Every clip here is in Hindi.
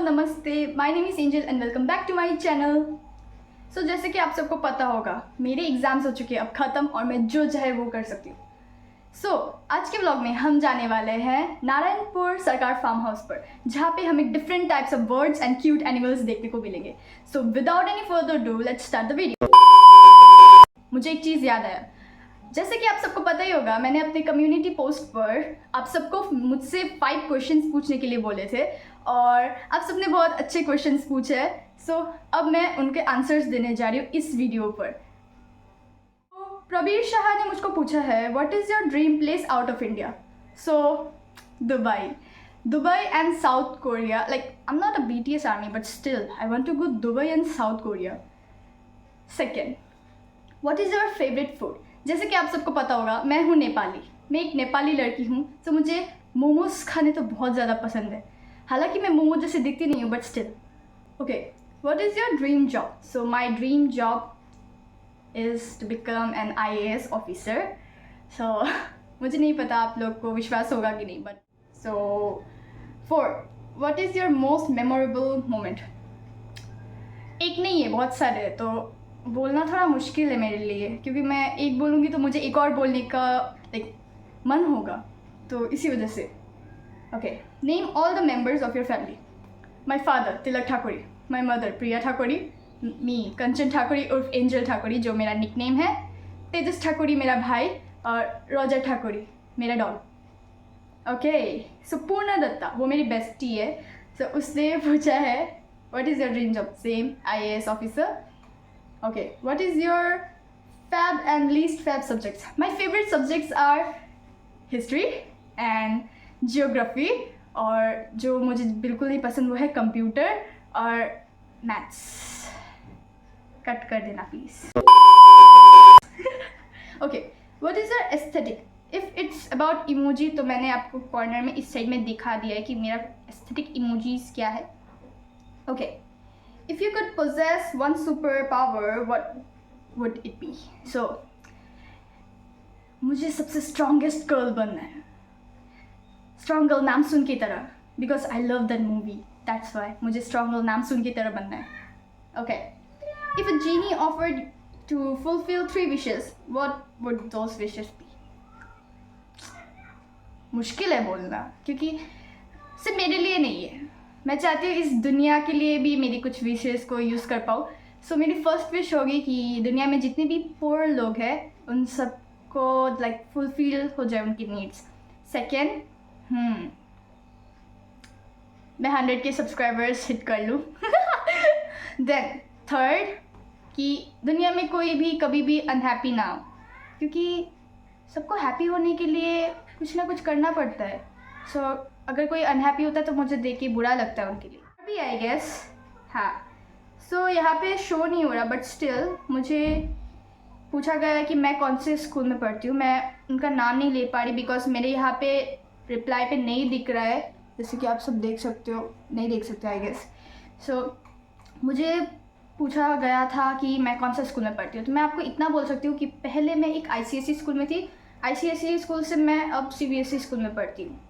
नमस्ते, my name is Angel and welcome back to my channel. So जैसे कि आप सबको पता होगा, मेरे एग्ज़ाम्स हो चुके हैं अब ख़त्म और मैं जो चाहे वो कर सकती हूँ। सो आज के व्लॉग में हम जाने वाले हैं नारायणपुर सरकार फार्म हाउस पर, जहाँ पे हमें different types of birds and cute animals देखने को मिलेंगे। So without any further do let's start the video. मुझे एक चीज़ याद आया, जैसे कि आप सबको पता ही होगा, मैंने अपने कम्युनिटी पोस्ट पर आप सबको मुझसे 5 क्वेश्चंस पूछने के लिए बोले थे और आप सबने बहुत अच्छे क्वेश्चंस पूछे हैं। सो अब मैं उनके आंसर्स देने जा रही हूँ इस वीडियो पर। तो प्रबीर शाह ने मुझको पूछा है, what is your dream place out of India? So Dubai and South Korea. Like I am not a BTS army but still I want to go Dubai and South Korea. Second, what is your favourite food? जैसे कि आप सबको पता होगा, मैं हूँ नेपाली, मैं एक नेपाली लड़की हूँ, तो मुझे मोमोज खाने तो बहुत ज़्यादा पसंद है। हालांकि मैं मोमो जैसे दिखती नहीं हूँ but still. Okay, what is your dream job? So my dream job is to become an IAS officer. So मुझे नहीं पता आप लोग को विश्वास होगा कि नहीं, but so 4, what is your most memorable moment? एक नहीं है, बहुत सारे हैं, तो बोलना थोड़ा मुश्किल है मेरे लिए, क्योंकि मैं एक बोलूँगी तो मुझे एक और बोलने का लाइक मन होगा, तो इसी वजह से। Okay, name all the members of your family. My father Tilak Thakuri, my mother Priya Thakuri, me Kanchan Thakuri उर्फ एंजल ठाकुरी जो मेरा निकनेम है, तेजस ठाकुरी मेरा भाई और रॉजर ठाकुरी मेरा डॉग। ओके, सो पूर्णा दत्ता वो मेरी बेस्टी है। सो उसने पूछा है, what is your dream job? Same IAS officer. Okay, what is your fab and least fab subjects? My favorite subjects are history and geography, और जो मुझे बिल्कुल नहीं पसंद वो है कंप्यूटर और मैथ्स। कट कर देना please. Okay, what is your aesthetic? If it's about emoji तो मैंने आपको कॉर्नर में इस साइड में दिखा दिया है कि मेरा aesthetic emojis क्या है। Okay, if you could possess one superpower, what would it be? So, मुझे सबसे strongest girl बनना है, strong girl नाम सुन की तरह, because I love that movie. That's why मुझे strong girl नाम सुन की तरह बनना है. Okay, if a genie offered to fulfill 3 wishes, what would those wishes be? मुश्किल है बोलना, क्योंकि सिर्फ मेरे लिए नहीं है, मैं चाहती हूँ इस दुनिया के लिए भी मेरी कुछ विशेस को यूज़ कर पाऊँ। सो मेरी फर्स्ट विश होगी कि दुनिया में जितने भी पुअर लोग हैं उन सबको लाइक फुलफिल हो जाए उनकी नीड्स। सेकेंड, मैं 100K सब्सक्राइबर्स हिट कर लूँ। देन थर्ड, कि दुनिया में कोई भी कभी भी अनहैप्पी ना हो, क्योंकि सबको हैप्पी होने के लिए कुछ ना कुछ करना पड़ता है। सो अगर कोई अनहैप्पी होता है तो मुझे देख के बुरा लगता है उनके लिए अभी, आई गेस। हाँ, सो यहाँ पे शो नहीं हो रहा बट स्टिल मुझे पूछा गया है कि मैं कौन से स्कूल में पढ़ती हूँ। मैं उनका नाम नहीं ले पा रही बिकॉज मेरे यहाँ पे रिप्लाई पे नहीं दिख रहा है, जैसे कि आप सब देख सकते हो, नहीं देख सकते आई गेस। सो मुझे पूछा गया था कि मैं कौन सा स्कूल में पढ़ती हूँ, तो मैं आपको इतना बोल सकती हूँ कि पहले मैं एक ICSE स्कूल में थी, ICSE स्कूल से मैं अब CBSE स्कूल में पढ़ती हूँ।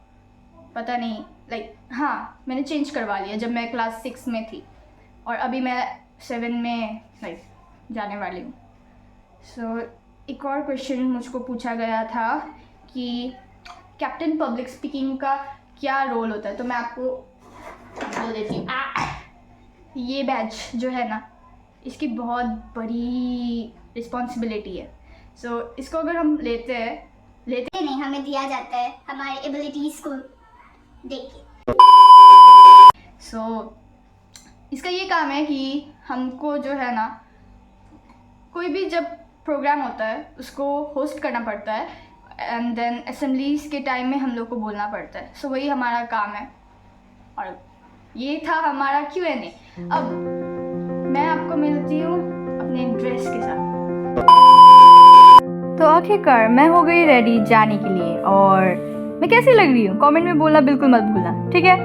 पता नहीं लाइक हाँ, मैंने चेंज करवा लिया जब मैं क्लास 6 में थी और अभी मैं 7 में लाइक जाने वाली हूँ। सो एक और क्वेश्चन मुझको पूछा गया था कि कैप्टन पब्लिक स्पीकिंग का क्या रोल होता है, तो मैं आपको बोल देती हूँ। ये बैच जो है ना, इसकी बहुत बड़ी रिस्पॉन्सिबिलिटी है। सो इसको अगर हम लेते नहीं, हमें दिया जाता है हमारे एबिलिटीज़ को देख के। सो इसका ये काम है कि हमको जो है ना, कोई भी जब प्रोग्राम होता है उसको होस्ट करना पड़ता है एंड देन असेंबलीज के टाइम में हम लोग को बोलना पड़ता है। सो वही हमारा काम है और ये था हमारा Q&A। अब मैं आपको मिलती हूँ अपने ड्रेस के साथ। तो आखिरकार मैं हो गई रेडी जाने के लिए, और मैं कैसी लग रही हूँ कमेंट में बोलना बिल्कुल मत भूलना, ठीक है?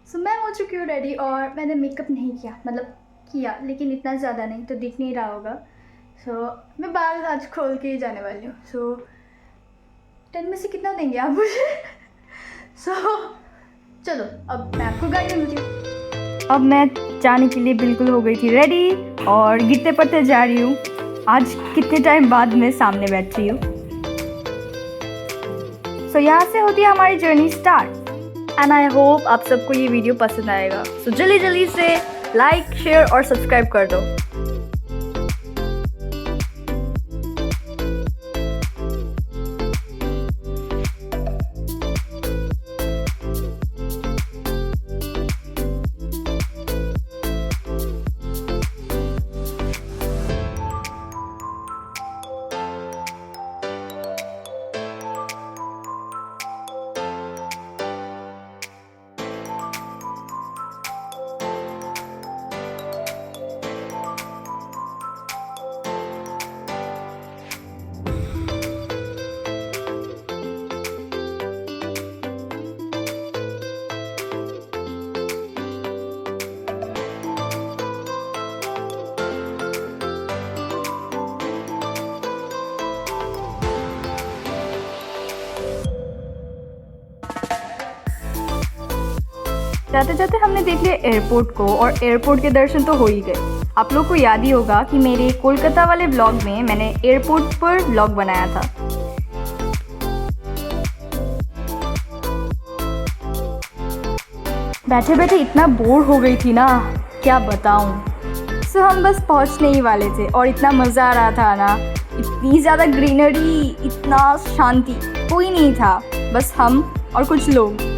सो मैं हो चुकी हूँ रेडी और मैंने मेकअप नहीं किया, मतलब किया लेकिन इतना ज़्यादा नहीं, तो दिख नहीं रहा होगा। मैं बाल आज खोल के ही जाने वाली हूँ. 10 में से कितना देंगे आप मुझे? चलो अब मैं आपको गाड़ी में मिलती हूँ. अब मैं जाने के लिए बिल्कुल हो गई थी रेडी और गिरते पड़ते जा रही हूँ. आज कितने टाइम बाद मैं सामने बैठ रही हूँ. यहाँ से होती है हमारी journey start. And I hope आप सबको ये वीडियो पसंद आएगा. जल्दी जल्दी से लाइक, शेयर और सब्सक्राइब कर दो. जाते जाते हमने देख लिया एयरपोर्ट को और एयरपोर्ट के दर्शन तो हो ही गए. आप लोग को याद ही होगा कि मेरे कोलकाता वाले व्लॉग में मैंने एयरपोर्ट पर व्लॉग बनाया था. बैठे बैठे इतना बोर हो गई थी ना, क्या बताऊं. हम बस पहुंचने ही वाले थे और इतना मज़ा आ रहा था ना. इतनी ज़्यादा ग्रीनरी, इतना शांति, कोई नहीं था, बस हम और कुछ लोग.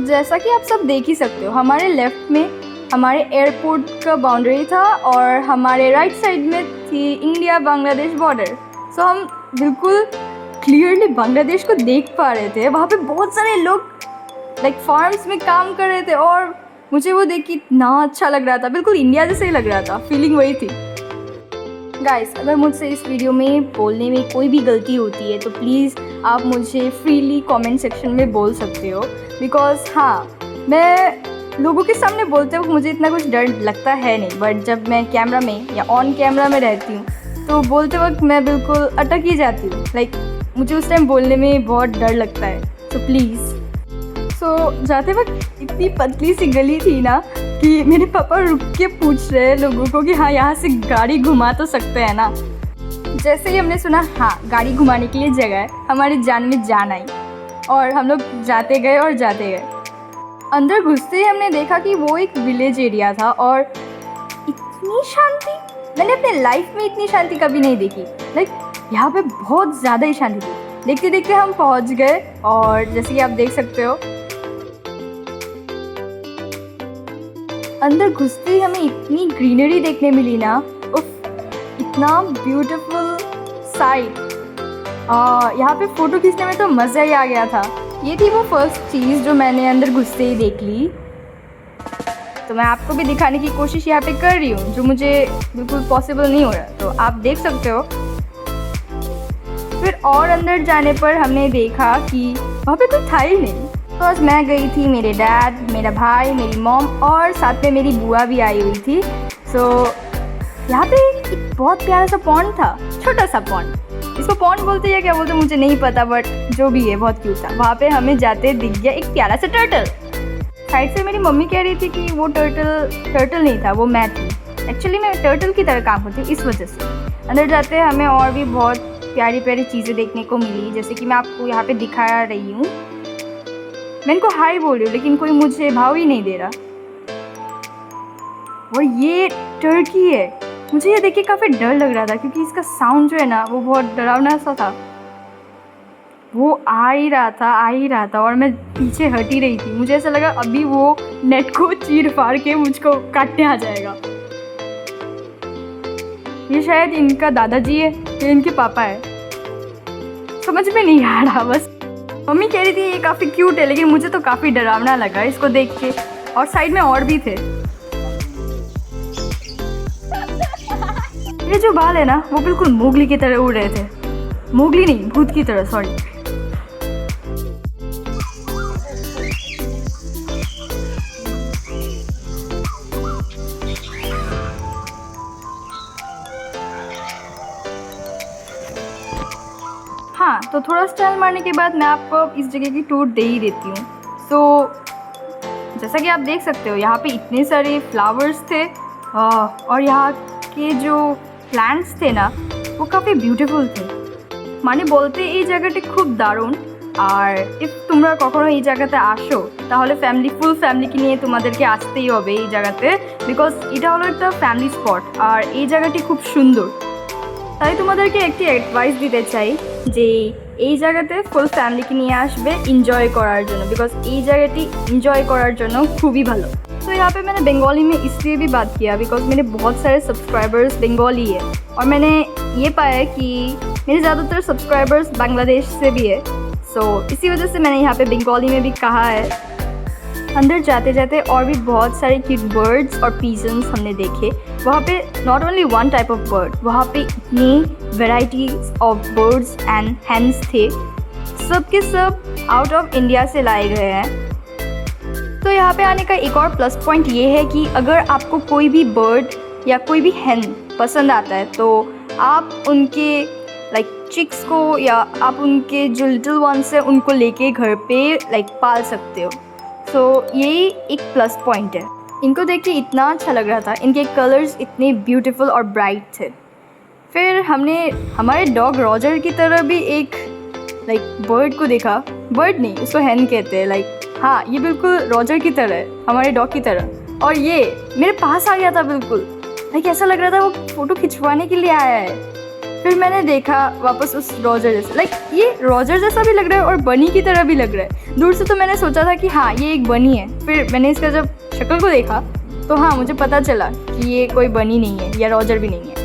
जैसा कि आप सब देख ही सकते हो, हमारे लेफ़्ट में हमारे एयरपोर्ट का बाउंड्री था और हमारे राइट साइड में थी इंडिया बांग्लादेश बॉर्डर. हम बिल्कुल क्लियरली बांग्लादेश को देख पा रहे थे. वहाँ पे बहुत सारे लोग फार्म्स में काम कर रहे थे और मुझे वो देख के इतना अच्छा लग रहा था. बिल्कुल इंडिया जैसे ही लग रहा था. फीलिंग वही थी. गाइस, अगर मुझसे इस वीडियो में बोलने में कोई भी गलती होती है तो प्लीज़ आप मुझे फ्रीली कमेंट सेक्शन में बोल सकते हो. बिकॉज़ मैं लोगों के सामने बोलते वक्त मुझे इतना कुछ डर लगता है नहीं, बट जब मैं कैमरा में या ऑन कैमरा में रहती हूँ तो बोलते वक्त मैं बिल्कुल अटक ही जाती हूँ. मुझे उस टाइम बोलने में बहुत डर लगता है. प्लीज़. जाते वक्त इतनी पतली सी गली थी ना कि मेरे पापा रुक के पूछ रहे हैं लोगों को कि हाँ, यहाँ से गाड़ी घुमा तो सकते हैं ना. जैसे ही हमने सुना हाँ गाड़ी घुमाने के लिए जगह है, हमारी जान में जान आई और हम लोग जाते गए और जाते गए. अंदर घुसते ही हमने देखा कि वो एक विलेज एरिया था और इतनी शांति, मैंने अपने लाइफ में इतनी शांति कभी नहीं देखी. यहाँ पे बहुत ज़्यादा ही शांति थी. देखते देखते हम पहुँच गए और जैसे कि आप देख सकते हो अंदर घुसते ही हमें इतनी ग्रीनरी देखने मिली ना. इतना ब्यूटीफुल साइट. यहाँ पे फ़ोटो खींचने में तो मज़ा ही आ गया था. ये थी वो फर्स्ट चीज़ जो मैंने अंदर घुसते ही देख ली. तो मैं आपको भी दिखाने की कोशिश यहाँ पे कर रही हूँ, जो मुझे बिल्कुल पॉसिबल नहीं हो रहा. तो आप देख सकते हो. फिर और अंदर जाने पर हमने देखा कि वहाँ पे कोई था ही नहीं. तो आज मैं गई थी, मेरे डैड, मेरा भाई, मेरी मॉम और साथ में मेरी बुआ भी आई हुई थी. यहाँ पे एक बहुत प्यारा सा पॉन्ड था, छोटा सा पॉन्ड. इसको पॉन्ड बोलते हैं या क्या बोलते हैं मुझे नहीं पता, बट जो भी है बहुत क्यूट था. वहाँ पे हमें जाते दिख गया एक प्यारा सा टर्टल. साइड से मेरी मम्मी कह रही थी कि वो टर्टल नहीं था, वो मैं थी. एक्चुअली मैं टर्टल की तरह काम करती हूँ, इस वजह से. अंदर जाते हमें और भी बहुत प्यारी प्यारी चीज़ें देखने को मिली, जैसे कि मैं आपको यहाँ पे दिखा रही हूँ. मैं इनको हाई बोल रही हूँ लेकिन कोई मुझे भाव ही नहीं दे रहा. और ये टर्की है. मुझे ये देख के काफ़ी डर लग रहा था क्योंकि इसका साउंड जो है ना वो बहुत डरावना सा था. वो आ ही रहा था और मैं पीछे हट ही रही थी. मुझे ऐसा लगा अभी वो नेट को चीर फाड़ के मुझको काटने आ जाएगा. ये शायद इनका दादाजी है या इनके पापा है, समझ में नहीं आ रहा. बस मम्मी कह रही थी ये काफ़ी क्यूट है, लेकिन मुझे तो काफ़ी डरावना लगा इसको देख के. और साइड में और भी थे. ये जो बाल है ना वो बिल्कुल मोगली की तरह उड़ रहे थे. मोगली नहीं, भूत की तरह, सॉरी. हाँ, तो थोड़ा स्टाइल मारने के बाद मैं आपको अब इस जगह की टूर दे ही देती हूँ। जैसा कि आप देख सकते हो यहाँ पे इतने सारे फ्लावर्स थे और यहाँ के जो प्लांट्स थे ना वो काफ़ी ब्यूटीफुल थे। মানে বলতে এই জায়গাটি খুব দারুণ। আর ইফ তোমরা কখনো এই জায়গাতে আসো তাহলে ফুল ফ্যামিলিকে নিয়ে তোমাদেরকে আসতেই হবে এই জায়গাতে, বিকজ এটা হলো একটা ফ্যামিলি স্পট আর এই জায়গাটি খুব সুন্দর। তাই তোমাদেরকে একটি অ্যাডভাইস দিতে চাই যে এই জায়গাতে ফুল ফ্যামিলিকে নিয়ে আসবে এনজয় করার জন্য, বিকজ এই জায়গাটি এনজয় করার জন্য খুবই ভালো। तो यहाँ पे मैंने बंगाली में इसलिए भी बात किया बिकॉज मेरे बहुत सारे सब्सक्राइबर्स बंगाली है और मैंने ये पाया कि मेरे ज़्यादातर सब्सक्राइबर्स बांग्लादेश से भी है। इसी वजह से मैंने यहाँ पे बंगाली में भी कहा है। अंदर जाते जाते और भी बहुत सारे क्यूट बर्ड्स और पीजन्स हमने देखे। वहाँ पे not only one type of bird, वहाँ पे इतनी varieties of birds and hens थे, सब के सब आउट ऑफ इंडिया से लाए गए हैं। तो यहाँ पे आने का एक और प्लस पॉइंट ये है कि अगर आपको कोई भी बर्ड या कोई भी हैन पसंद आता है तो आप उनके लाइक चिक्स को या आप उनके जो लिटिल वंस है उनको लेके घर पे लाइक पाल सकते हो। यही एक प्लस पॉइंट है। इनको देख के इतना अच्छा लग रहा था, इनके कलर्स इतने ब्यूटीफुल और ब्राइट थे। फिर हमने हमारे डॉग रॉजर की तरह भी एक लाइक बर्ड को देखा, बर्ड नहीं उसको हैन कहते हैं, लाइक हाँ ये बिल्कुल रॉजर की तरह है, हमारे डॉग की तरह। और ये मेरे पास आ गया था बिल्कुल, लाइक ऐसा लग रहा था वो फ़ोटो खिंचवाने के लिए आया है। फिर मैंने देखा वापस उस रॉजर जैसा, लाइक ये रॉजर जैसा भी लग रहा है और बनी की तरह भी लग रहा है। दूर से तो मैंने सोचा था कि हाँ ये एक बनी है, फिर मैंने इसका जब शक्ल को देखा तो हाँ मुझे पता चला कि ये कोई बनी नहीं है या रॉजर भी नहीं है।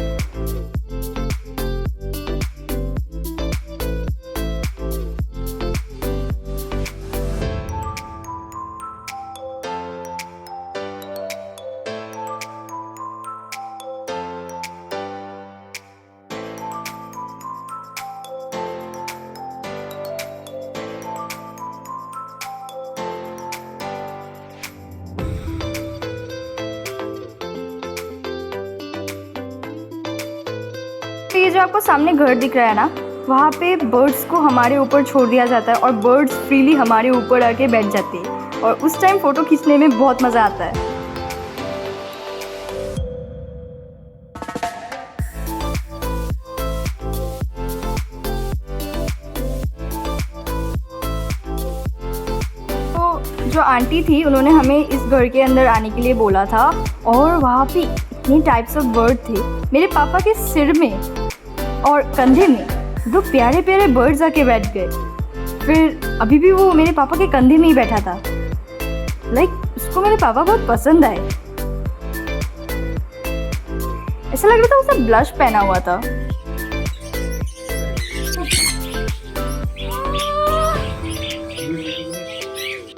ये जो आपको सामने घर दिख रहा है ना, वहाँ पे बर्ड्स को हमारे ऊपर छोड़ दिया जाता है और बर्ड्स फ्रीली हमारे ऊपर आके बैठ जाते हैं और उस टाइम फ़ोटो खींचने में बहुत मज़ा आता है। तो जो आंटी थी उन्होंने हमें इस घर के अंदर आने के लिए बोला था और वहाँ पे इतने टाइप्स ऑफ बर्ड थे। मेरे पापा के सिर में और कंधे में दो प्यारे प्यारे बर्ड्स आके बैठ गए। फिर अभी भी वो मेरे पापा के कंधे में ही बैठा था, लाइक उसको मेरे पापा बहुत पसंद आए। ऐसा लग रहा था उसने ब्लश पहना हुआ था।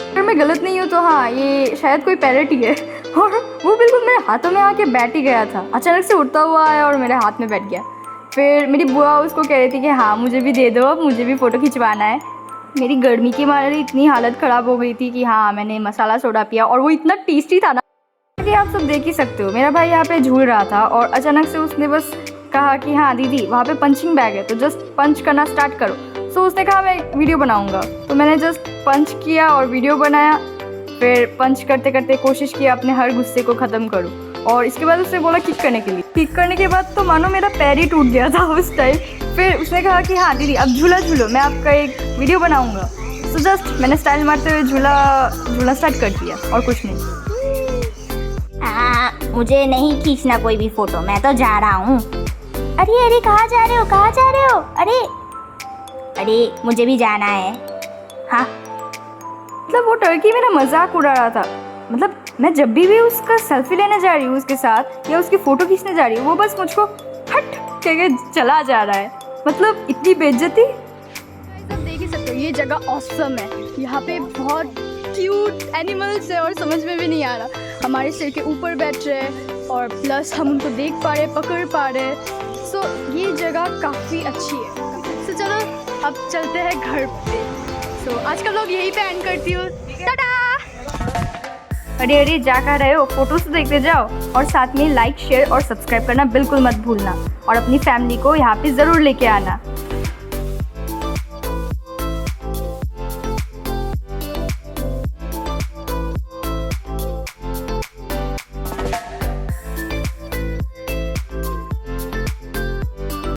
अगर मैं गलत नहीं हूँ तो हाँ ये शायद कोई पैरट ही है और वो बिल्कुल मेरे हाथों में आके बैठ ही गया था। अचानक से उड़ता हुआ आया और मेरे हाथ में बैठ गया। फिर मेरी बुआ उसको कह रही थी कि हाँ मुझे भी दे दो, अब मुझे भी फ़ोटो खिंचवाना है। मेरी गर्मी के मारे इतनी हालत ख़राब हो गई थी कि हाँ मैंने मसाला सोडा पिया और वो इतना टेस्टी था ना कि आप सब देख ही सकते हो। मेरा भाई यहाँ पे झूल रहा था और अचानक से उसने बस कहा कि हाँ दीदी वहाँ पे पंचिंग बैग है तो जस्ट पंच करना स्टार्ट करो। उसने कहा मैं वीडियो बनाऊँगा, तो मैंने जस्ट पंच किया और वीडियो बनाया। फिर पंच करते करते कोशिश किया अपने हर गुस्से को ख़त्म करूँ और इसके बाद उसने बोला किक करने के लिए। किक करने के बाद तो मानो मेरा पैर ही टूट गया था उस टाइम। फिर उसने कहा कि हाँ दीदी अब झूला झूलो, मैं आपका एक वीडियो बनाऊँगा। जस्ट मैंने स्टाइल मारते हुए झूला स्टार्ट कर दिया और कुछ नहीं। मुझे नहीं खींचना कोई भी फ़ोटो, मैं तो जा रहा हूँ। अरे अरे कहाँ जा रहे हो, कहाँ जा रहे हो? अरे अरे मुझे भी जाना है। हाँ मतलब वो टर्की मेरा मजाक उड़ा रहा था। मतलब मैं जब भी उसका सेल्फी लेने जा रही हूँ उसके साथ या उसकी फ़ोटो खींचने जा रही हूँ वो बस मुझको हट कह चला जा रहा है। मतलब इतनी बेइज्जती। आप देख ही सकते हो ये जगह ऑसम है। यहाँ पे बहुत क्यूट एनिमल्स है और समझ में भी नहीं आ रहा हमारे सिर के ऊपर बैठ रहे हैं और प्लस हम उनको देख पा रहे, पकड़ पा रहे। ये जगह काफ़ी अच्छी है। चलो अब चलते हैं घर पे। आज का व्लॉग यहीं पे एंड करती हूँ। टाटा। अरे अरे जा कर रहे हो, फोटोज तो देखते जाओ और साथ में लाइक शेयर और सब्सक्राइब करना बिल्कुल मत भूलना और अपनी फैमिली को यहाँ पे ज़रूर लेके आना।